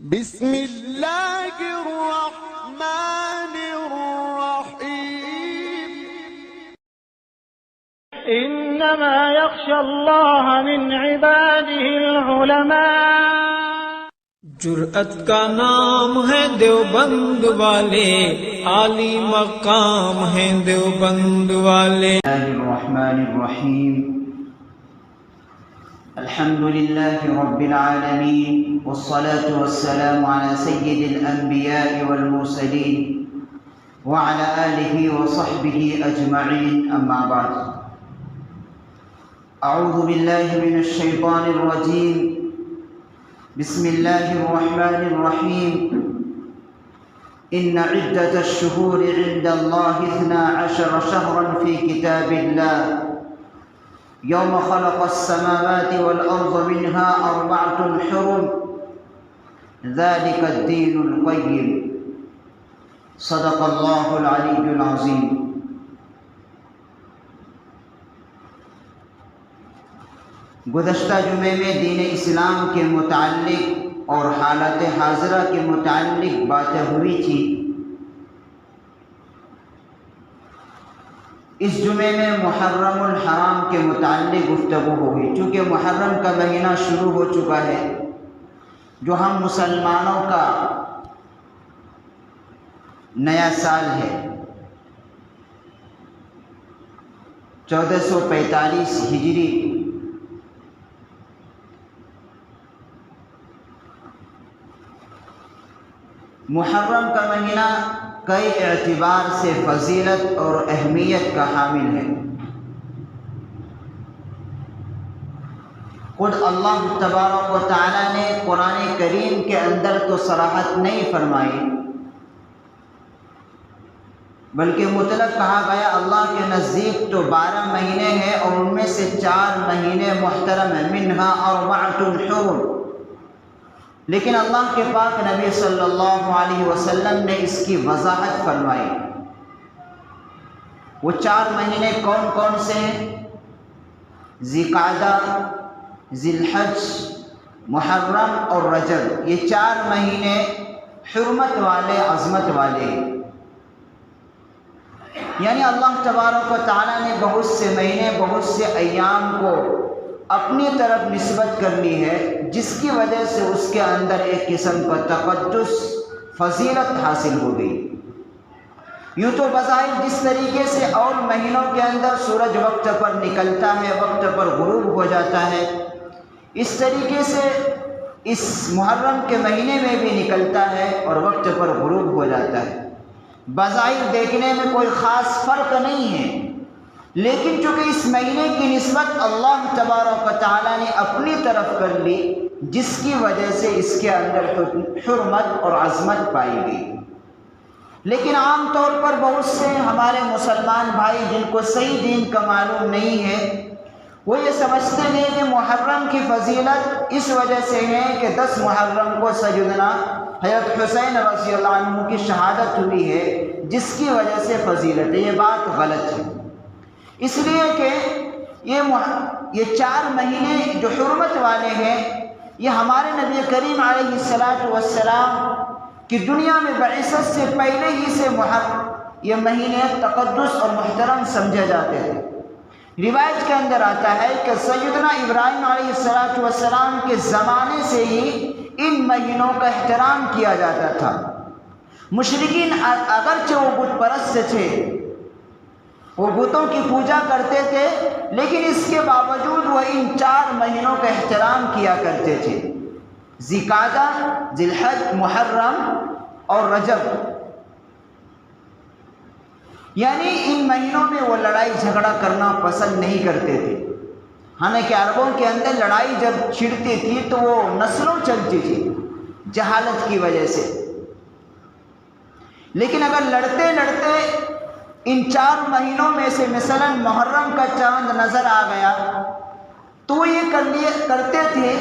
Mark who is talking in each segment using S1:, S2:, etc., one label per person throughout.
S1: بسم اللہ الرحمن الرحیم
S2: انما یخشی اللہ من عباده العلماء۔
S3: جرأت کا نام ہے دیوبند والے، عالی مقام ہے دیوبند والے۔
S4: الرحمن الرحیم الحمد للہ رب العالمین والصلاة والسلام على سید الانبیاء والمرسلین وعلى آلہ وصحبہ اجمعین، اما بعد۔ اعوذ باللہ من الشیطان الرجیم، بسم اللہ الرحمن الرحیم۔ ان عدة الشہور عند اللہ 12 شہرا فی کتاب اللہ یوم خلق السماوات والأرض منها 4 حرم ذلك الدین القیم۔ صدق اللہ العلی العظیم۔ گزشتہ جمعے میں دین اسلام کے متعلق اور حالت حاضرہ کے متعلق باتیں ہوئی تھی۔ اس جمعے میں محرم الحرام کے متعلق گفتگو ہوگی، چونکہ محرم کا مہینہ شروع ہو چکا ہے، جو ہم مسلمانوں کا نیا سال ہے۔ 1445 ہجری محرم کا مہینہ کئی اعتبار سے فضیلت اور اہمیت کا حامل ہے۔ خود اللہ تبارک و تعالی نے قرآن کریم کے اندر تو صراحت نہیں فرمائی، بلکہ مطلق کہا گیا اللہ کے نزدیک تو 12 مہینے ہیں، اور ان میں سے 4 مہینے محترم ہیں، منہا 4 حرم۔ لیکن اللہ کے پاک نبی صلی اللہ علیہ وسلم نے اس کی وضاحت فرمائی۔ وہ 4 مہینے کون کون سے ہیں؟ ذی قعدہ، ذی الحج، محرم اور رجب۔ یہ 4 مہینے حرمت والے، عظمت والے ہیں۔ یعنی اللہ تبارک و تعالیٰ نے بہت سے مہینے، بہت سے ایام کو اپنی طرف نسبت کر لی ہے، جس کی وجہ سے اس کے اندر ایک قسم کا تقدس، فضیلت حاصل ہو گئی۔ یوں تو بظاہر جس طریقے سے اور مہینوں کے اندر سورج وقت پر نکلتا ہے، وقت پر غروب ہو جاتا ہے، اس طریقے سے اس محرم کے مہینے میں بھی نکلتا ہے اور وقت پر غروب ہو جاتا ہے۔ بظاہر دیکھنے میں کوئی خاص فرق نہیں ہے، لیکن چونکہ اس مہینے کی نسبت اللہ تبارک و تعالیٰ نے اپنی طرف کر لی، جس کی وجہ سے اس کے اندر حرمت اور عظمت پائی گئی۔ لیکن عام طور پر بہت سے ہمارے مسلمان بھائی جن کو صحیح دین کا معلوم نہیں ہے، وہ یہ سمجھتے ہیں کہ محرم کی فضیلت اس وجہ سے ہے کہ 10 محرم کو سیدنا حضرت حسین رضی اللہ عنہ کی شہادت ہوئی ہے، جس کی وجہ سے فضیلت ہے۔ یہ بات غلط ہے، اس لیے کہ یہ 4 مہینے جو حرمت والے ہیں، یہ ہمارے نبی کریم علیہ السلام کی دنیا میں بعثت سے پہلے ہی سے یہ مہینے تقدس اور محترم سمجھے جاتے تھے۔ روایت کے اندر آتا ہے کہ سیدنا ابراہیم علیہ السلام کے زمانے سے ہی ان مہینوں کا احترام کیا جاتا تھا۔ مشرکین اگرچہ وہ بت پرست تھے، وہ بتوں کی پوجا کرتے تھے، لیکن اس کے باوجود وہ ان 4 مہینوں کا احترام کیا کرتے تھے، ذی قعدہ، ذی الحج، محرم اور رجب۔ یعنی ان مہینوں میں وہ لڑائی جھگڑا کرنا پسند نہیں کرتے تھے۔ حالانکہ عربوں کے اندر لڑائی جب چھڑتی تھی تو وہ نسلوں چلتی تھی جہالت کی وجہ سے، لیکن اگر لڑتے لڑتے ان 4 مہینوں میں سے مثلا محرم کا چاند نظر آ گیا تو وہ یہ کرتے تھے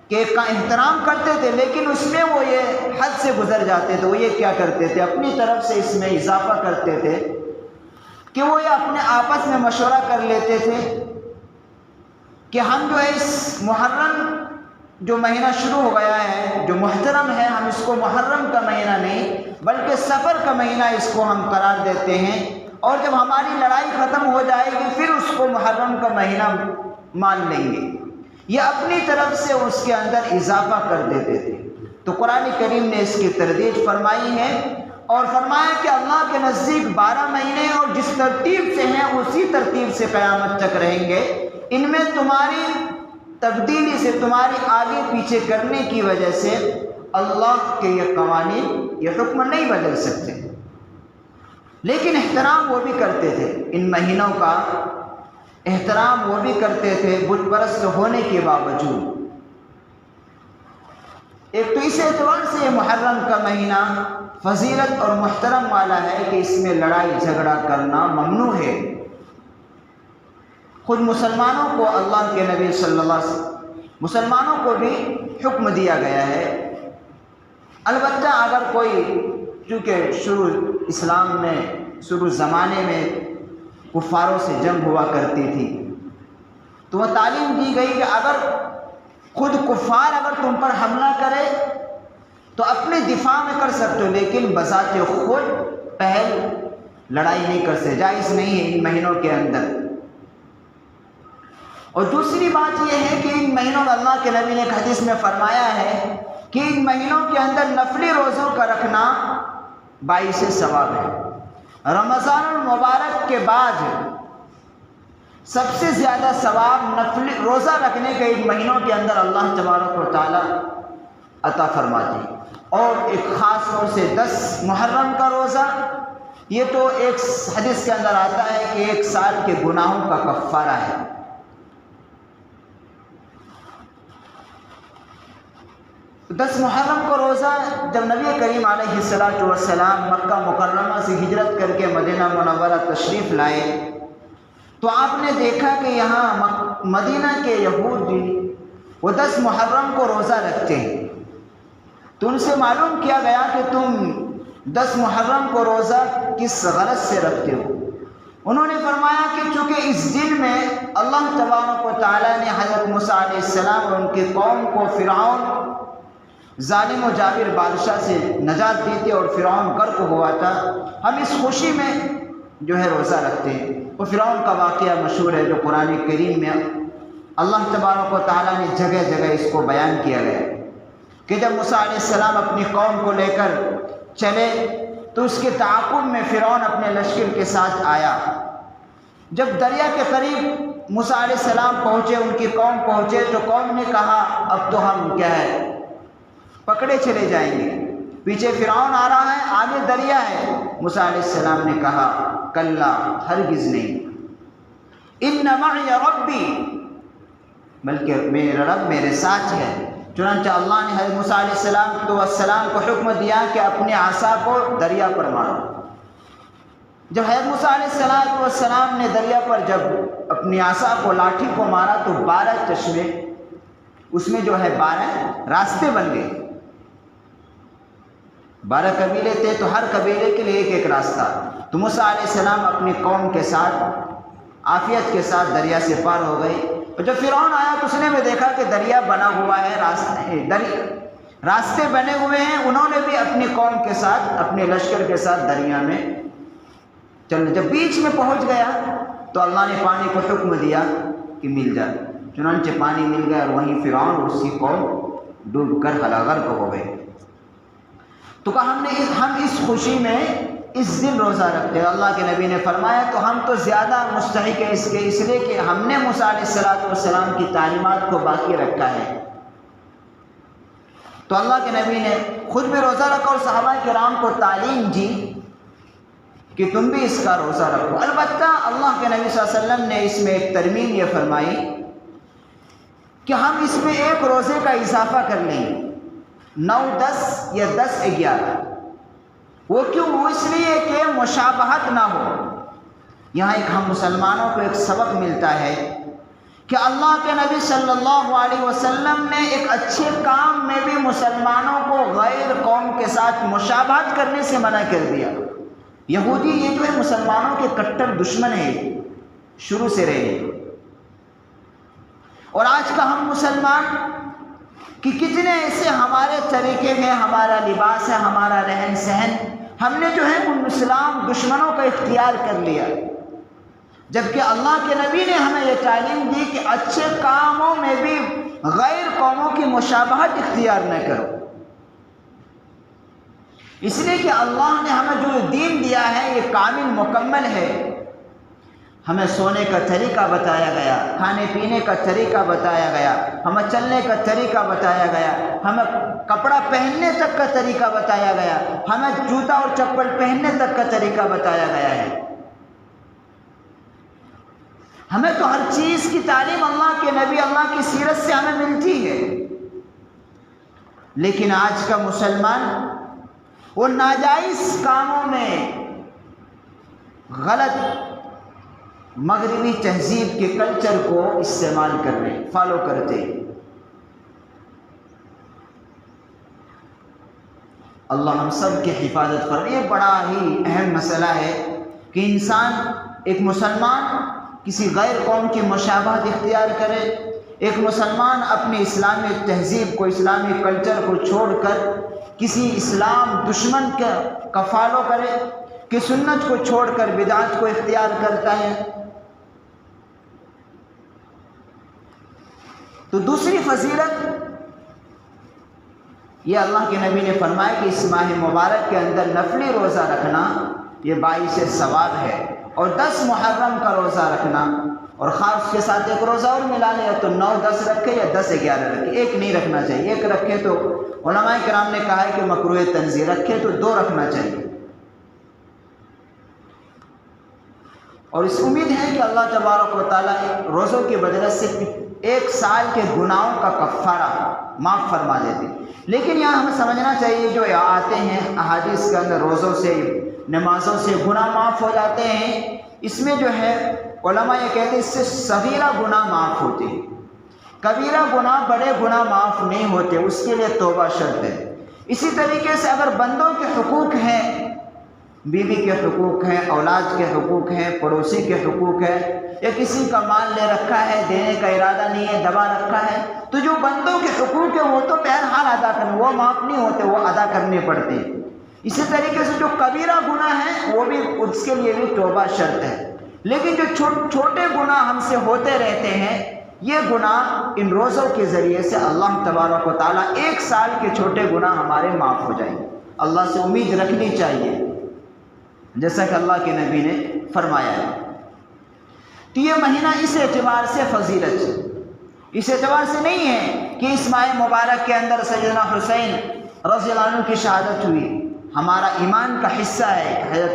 S4: کہ کا احترام کرتے تھے، لیکن اس میں وہ یہ حد سے گزر جاتے تھے۔ وہ یہ کیا کرتے تھے، اپنی طرف سے اس میں اضافہ کرتے تھے کہ وہ یہ اپنے آپس میں مشورہ کر لیتے تھے کہ ہم جو ہے اس محرم جو مہینہ شروع ہو گیا ہے جو محترم ہے، ہم اس کو محرم کا مہینہ نہیں بلکہ سفر کا مہینہ اس کو ہم قرار دیتے ہیں، اور جب ہماری لڑائی ختم ہو جائے گی پھر اس کو محرم کا مہینہ مان لیں گے۔ یہ اپنی طرف سے اس کے اندر اضافہ کر دیتے تھے۔ تو قرآن کریم نے اس کی تردید فرمائی ہے اور فرمایا کہ اللہ کے نزدیک 12 مہینے اور جس ترتیب سے ہیں اسی ترتیب سے قیامت تک رہیں گے، ان میں تمہاری تبدیلی سے، تمہاری آگے پیچھے کرنے کی وجہ سے اللہ کے یہ قوانین، یہ حکم نہیں بدل سکتے۔ لیکن احترام وہ بھی کرتے تھے، ان مہینوں کا احترام وہ بھی کرتے تھے بت پرست ہونے کے باوجود۔ ایک تو اس اعتبار سے یہ محرم کا مہینہ فضیلت اور محترم والا ہے کہ اس میں لڑائی جھگڑا کرنا ممنوع ہے۔ خود مسلمانوں کو اللہ کے نبی صلی اللہ علیہ وسلم، مسلمانوں کو بھی حکم دیا گیا ہے۔ البتہ اگر کوئی، چونکہ شروع اسلام میں، شروع زمانے میں کفاروں سے جنگ ہوا کرتی تھی، تو وہ تعلیم دی گئی کہ اگر خود کفار اگر تم پر حملہ کرے تو اپنے دفاع میں کر سکتے ہو، لیکن بذات خود پہل لڑائی نہیں کر سکتے، جائز نہیں ہے ان مہینوں کے اندر۔ اور دوسری بات یہ ہے کہ ان مہینوں میں اللہ کے نبی نے ایک حدیث میں فرمایا ہے کہ ان مہینوں کے اندر نفلی روزوں کا رکھنا باعث ثواب ہے۔ رمضان المبارک کے بعد سب سے زیادہ ثواب نفلی روزہ رکھنے کے ان مہینوں کے اندر اللہ تبارک و تعالی عطا فرماتے ہیں۔ اور ایک خاص طور سے 10 محرم کا روزہ، یہ تو ایک حدیث کے اندر آتا ہے کہ 1 سال کے گناہوں کا کفارہ ہے۔ 10 محرم کو روزہ جب نبی کریم علیہ السلام مکہ مکرمہ سے ہجرت کر کے مدینہ منورہ تشریف لائے تو آپ نے دیکھا کہ یہاں مدینہ کے یہود وہ 10 محرم کو روزہ رکھتے ہیں۔ تو ان سے معلوم کیا گیا کہ تم 10 محرم کو روزہ کس غرض سے رکھتے ہو؟ انہوں نے فرمایا کہ چونکہ اس دن میں اللہ تبارک و تعالیٰ نے حضرت موسیٰ علیہ السلام اور ان کی قوم کو فرعون ظالم و جابر بادشاہ سے نجات دی تھی اور فرعون غرق ہوا تھا، ہم اس خوشی میں جو ہے روزہ رکھتے ہیں۔ وہ فرعون کا واقعہ مشہور ہے جو قرآن کریم میں اللہ تبارک و تعالیٰ نے جگہ جگہ اس کو بیان کیا گیا کہ جب موسیٰ علیہ السلام اپنی قوم کو لے کر چلے تو اس کے تعاقب میں فرعون اپنے لشکر کے ساتھ آیا۔ جب دریا کے قریب موسیٰ علیہ السلام پہنچے، ان کی قوم پہنچے، تو قوم نے کہا اب تو ہم کیا ہے پکڑے چلے جائیں گے، پیچھے فرعون آ رہا ہے، آگے دریا ہے۔ موسیٰ علیہ السلام نے کہا کلا، ہرگز نہیں، ان معی ربی، بلکہ میرا رب میرے ساتھ ہے۔ چنانچہ اللہ نے حضرت موسیٰ علیہ السلام کو حکم دیا کہ اپنے عصا کو دریا پر مارو۔ جب حضرت موسیٰ علیہ السلام نے دریا پر جب اپنی عصا کو، لاٹھی کو مارا تو 12 چشمے، اس میں جو ہے 12 راستے بن گئے۔ 12 قبیلے تھے تو ہر قبیلے کے لیے ایک ایک راستہ۔ تو موسیٰ علیہ السلام اپنی قوم کے ساتھ عافیت کے ساتھ دریا سے پار ہو گئے۔ اور جب فرعون آیا تو اس نے بھی دیکھا کہ دریا بنا ہوا ہے، راستے بنے ہوئے ہیں، انہوں نے بھی اپنی قوم کے ساتھ، اپنے لشکر کے ساتھ دریا میں چلنا۔ جب بیچ میں پہنچ گیا تو اللہ نے پانی کو حکم دیا کہ مل جا، چنانچہ پانی مل گیا اور وہیں فرعون اور اس کی قوم ڈوب کر غرق ہو گئے۔ تو کہا ہم اس خوشی میں اس دن روزہ رکھتے ہیں۔ اللہ کے نبی نے فرمایا تو ہم تو زیادہ مستحق ہیں اس کے، اس لیے کہ ہم نے موسیٰ علیہ السلام کی تعلیمات کو باقی رکھا ہے۔ تو اللہ کے نبی نے خود بھی روزہ رکھا اور صحابہ کرام کو تعلیم دی کہ تم بھی اس کا روزہ رکھو۔ البتہ اللہ کے نبی صلی اللہ علیہ وسلم نے اس میں ایک ترمیم یہ فرمائی کہ ہم اس میں ایک روزے کا اضافہ کر لیں گے، 9 10 یا 10 11۔ وہ کیوں؟ وہ اس لیے کہ مشابہت نہ ہو۔ یہاں ایک ہم مسلمانوں کو ایک سبق ملتا ہے کہ اللہ کے نبی صلی اللہ علیہ وسلم نے ایک اچھے کام میں بھی مسلمانوں کو غیر قوم کے ساتھ مشابہت کرنے سے منع کر دیا۔ یہودی یہ جو ہے مسلمانوں کے کٹر دشمن ہے، شروع سے رہے، اور آج کا ہم مسلمان کہ کتنے ایسے ہمارے طریقے ہیں، ہمارا لباس ہے، ہمارا رہن سہن، ہم نے جو ہے ان اسلام دشمنوں کا اختیار کر لیا، جبکہ اللہ کے نبی نے ہمیں یہ تعلیم دی کہ اچھے کاموں میں بھی غیر قوموں کی مشابہت اختیار نہ کرو، اس لیے کہ اللہ نے ہمیں جو دین دیا ہے یہ کامل مکمل ہے۔ ہمیں سونے کا طریقہ بتایا گیا، کھانے پینے کا طریقہ بتایا گیا، ہمیں چلنے کا طریقہ بتایا گیا، ہمیں کپڑا پہننے تک کا طریقہ بتایا گیا، ہمیں جوتا اور چپل پہننے تک کا طریقہ بتایا گیا ہے۔ ہمیں تو ہر چیز کی تعلیم اللہ کے نبی، اللہ کی سیرت سے ہمیں ملتی ہے، لیکن آج کا مسلمان وہ ناجائز کاموں میں غلط مغربی تہذیب کے کلچر کو استعمال کر رہے، فالو کرتے۔ اللہ ہم سب کی حفاظت فرمائے۔ یہ بڑا ہی اہم مسئلہ ہے کہ انسان، ایک مسلمان کسی غیر قوم کی مشابہت اختیار کرے، ایک مسلمان اپنی اسلامی تہذیب کو، اسلامی کلچر کو چھوڑ کر کسی اسلام دشمن کا فالو کرے، کہ سنت کو چھوڑ کر بدعت کو اختیار کرتا ہے۔ تو دوسری فضیلت یہ اللہ کے نبی نے فرمایا کہ اس ماہ مبارک کے اندر نفلی روزہ رکھنا یہ باعث ثواب ہے، اور 10 محرم کا روزہ رکھنا، اور خاص کے ساتھ ایک روزہ اور ملا لے، یا تو 9 10 رکھے یا 10 11 رکھے، ایک نہیں رکھنا چاہیے۔ ایک رکھے تو علماء کرام نے کہا ہے کہ مکروہ تنزیہ، رکھے تو 2 رکھنا چاہیے۔ اور اس امید ہے کہ اللہ تبارک و تعالیٰ روزوں کی بدولت سے 1 سال کے گناہوں کا کفارہ معاف فرما دیتے۔ لیکن یہاں ہمیں سمجھنا چاہیے، جو آتے ہیں احادیث کے اندر روزوں سے، نمازوں سے گناہ معاف ہو جاتے ہیں، اس میں جو ہے علماء یہ کہتے ہیں اس سے صغیرہ گناہ معاف ہوتے ہیں، کبیرہ گناہ، بڑے گناہ معاف نہیں ہوتے، اس کے لیے توبہ شرط ہے۔ اسی طریقے سے اگر بندوں کے حقوق ہیں، بیوی کے حقوق ہیں، اولاد کے حقوق ہیں، پڑوسی کے حقوق ہیں، یا کسی کا مال لے رکھا ہے، دینے کا ارادہ نہیں ہے، دبا رکھا ہے، تو جو بندوں کے حقوق ہیں وہ تو بہرحال ادا کرنے، وہ معاف نہیں ہوتے، وہ ادا کرنے پڑتے ہیں۔ اسی طریقے سے جو کبیرہ گناہ ہیں وہ بھی، اس کے لیے بھی توبہ شرط ہے۔ لیکن جو چھوٹے گناہ ہم سے ہوتے رہتے ہیں، یہ گناہ ان روزوں کے ذریعے سے اللہ تبارک و تعالیٰ 1 سال کے چھوٹے گناہ ہمارے معاف ہو جائیں گے۔ اللہ سے امید رکھنی چاہیے، جیسا کہ اللہ کے نبی نے فرمایا ہے۔ تو یہ مہینہ اس اعتبار سے فضیلت ہے، اس اعتبار سے نہیں ہے کہ اس ماہ مبارک کے اندر سیدنا حسین رضی اللہ عنہ کی شہادت ہوئی، ہمارا ایمان کا حصہ ہے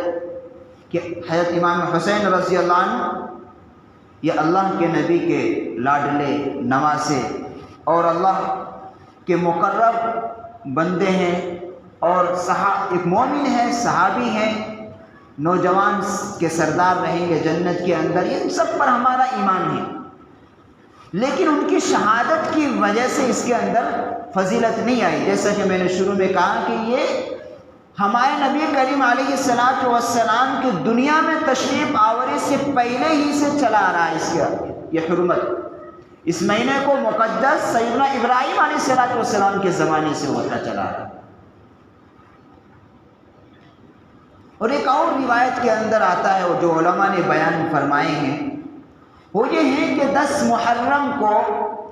S4: کہ حضرت امام حسین رضی اللہ عنہ یہ اللہ کے نبی کے لاڈلے نواسے اور اللہ کے مقرب بندے ہیں، اور ایک مومن ہے، صحابی ہیں، نوجوان کے سردار رہیں گے جنت کے اندر، یہ سب پر ہمارا ایمان ہے۔ لیکن ان کی شہادت کی وجہ سے اس کے اندر فضیلت نہیں آئی، جیسا کہ میں نے شروع میں کہا کہ یہ ہمارے نبی کریم علیہ الصلوۃ والسلام کی دنیا میں تشریف آوری سے پہلے ہی سے چلا آ رہا ہے۔ اس کا یہ حرمت اس مہینے کو مقدس سیدنا ابراہیم علیہ الصلوۃ والسلام کے زمانے سے ہوتا چلا آ رہا ہے۔ اور ایک اور روایت کے اندر آتا ہے، جو علماء نے بیان فرمائے ہیں، وہ یہ ہے کہ 10 محرم کو،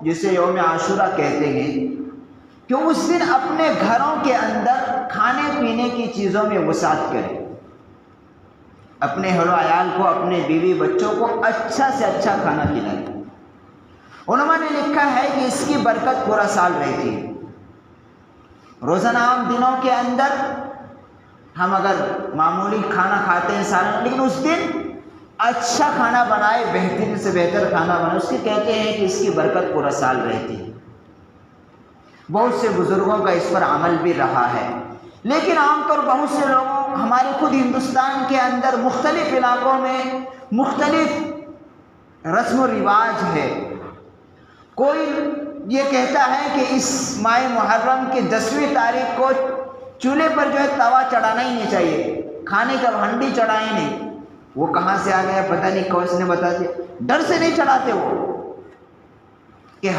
S4: جسے یوم عاشورہ کہتے ہیں، کہ اس دن اپنے گھروں کے اندر کھانے پینے کی چیزوں میں وسعت کرے، اپنے اہل و عیال کو، اپنے بیوی بچوں کو اچھا سے اچھا کھانا کھلائے۔ علماء نے لکھا ہے کہ اس کی برکت پورا سال رہتی ہے۔ روزانہ عام دنوں کے اندر ہم اگر معمولی کھانا کھاتے ہیں سالن، لیکن اس دن اچھا کھانا بنائے، بہترین سے بہتر کھانا بنائے، اس کے کہتے ہیں کہ اس کی برکت پورا سال رہتی ہے۔ بہت سے بزرگوں کا اس پر عمل بھی رہا ہے، لیکن عام طور بہت سے لوگوں، ہمارے خود ہندوستان کے اندر مختلف علاقوں میں مختلف رسم و رواج ہے۔ کوئی یہ کہتا ہے کہ اس ماہ محرم کی 10ویں تاریخ کو چولہے پر جو ہے توا چڑھانا ہی نہیں چاہیے، کھانے کا ہنڈی چڑھائیں نہیں۔ وہ کہاں سے آ گیا پتہ نہیں، کون نے بتا دیا، ڈر سے نہیں چڑھاتے وہ کہ